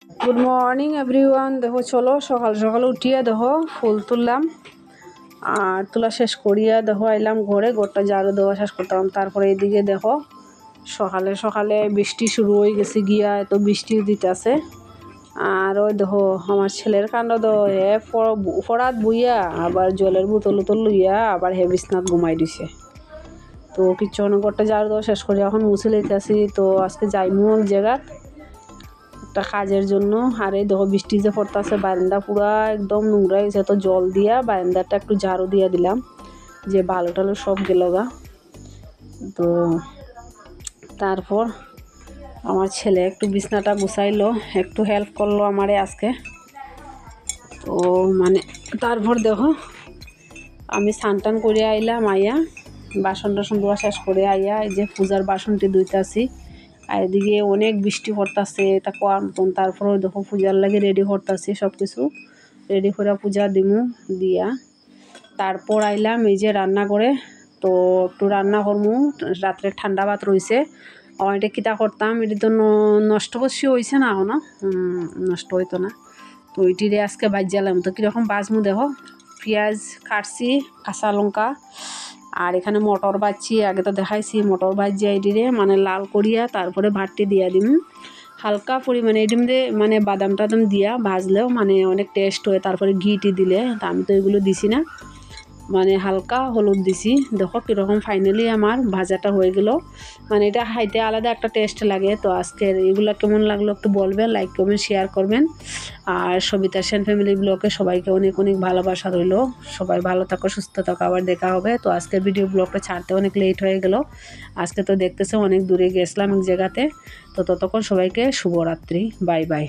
Good morning everyone. দেখো চলো সকাল সকাল উঠিয়া দেখো ফুল তুললাম, আর তোলা শেষ করিয়া দেখো আইলাম ঘরে, ঘরটা ঝাড়ু দেওয়া শেষ করতাম। তারপরে এইদিকে দেখো সকালে সকালে বৃষ্টি শুরু হয়ে গেছে গিয়া, এত বৃষ্টি দিতেছে। আর ওই দেখো আমার ছেলের কাণ্ড তো, হে ফরাত বইয়া আবার জলের বোতল উতল লইয়া আবার হে বিছনাথ ঘুমাই দিছে। তো কিচ্ছু না, ঘরটা ঝাড়ু দেওয়া শেষ করি এখন মুছে লইতেছি। তো আজকে যাইমু এক জায়গাত একটা কাজের জন্য। আর এই দেখো বৃষ্টি যে পড়তেছে, বারান্দা পুরা একদম নোংরা হয়েছে, তো জল দিয়া বারান্দাটা একটু ঝাড়ু দিয়ে দিলাম, যে বালু টালু সব গেল গা। তো তারপর আমার ছেলে একটু বিছনাটা গুছাইলো, একটু হেল্প করলো আমারে আজকে। তো মানে তারপর দেখো আমি স্নান টান করে আইলাম, আইয়া বাসন টাসন ধোয়া শেষ করে আইয়া এই যে পূজার বাসনটি ধুইতাছি। আর এদিকে অনেক বৃষ্টি পড়তাছে, এটা কোয়ার মতন। তারপরে দেখো পূজার লাগে রেডি করতেছি, সব কিছু রেডি করে পূজা দিমু দিয়া তারপর আইলাম এই যে রান্না করে। তো একটু রান্না করমু, রাত্রে ঠান্ডা ভাত রয়েছে। এটা কিতা করতাম, এটি তো নষ্ট করছি হয়েছে না এখনো, নষ্ট হইতো না। তো ওইটিরে আজকে বাজ্যালাম। তো কীরকম বাজমু দেখো, পেঁয়াজ কাটছি, কাঁচা লঙ্কা, আর এখানে মটর ভাজছি। আগে তো দেখাইছি মটর ভাজিয়া এটিরে মানে লাল করিয়া তারপরে ভাতটি দিয়া দিম হালকা পরিমাণে। এটির মধ্যে মানে বাদাম টাদাম দিয়া ভাজলেও মানে অনেক টেস্ট হয়। তারপরে ঘিটি দিলে, তা আমি তো এগুলো দিছি না, মানে হালকা হলুদ দিছি। দেখো কীরকম ফাইনালি আমার ভাজাটা হয়ে গেল, মানে এটা খাইতে আলাদা একটা টেস্ট লাগে। তো আজকের এগুলো কেমন লাগলো একটু বলবেন, লাইক করবেন, শেয়ার করবেন। আর সবিতা সেন ফ্যামিলি ব্লগে সবাইকে অনেক অনেক ভালোবাসা রইল। সবাই ভালো থাকো, সুস্থ থাকো, আবার দেখা হবে। তো আজকের ভিডিও ব্লগটা ছাড়তে অনেক লেট হয়ে গেল। আজকে তো দেখতেছে অনেক দূরে গেছিলাম এক জায়গাতে। তো ততক্ষণ সবাইকে শুভরাত্রি, বাই বাই।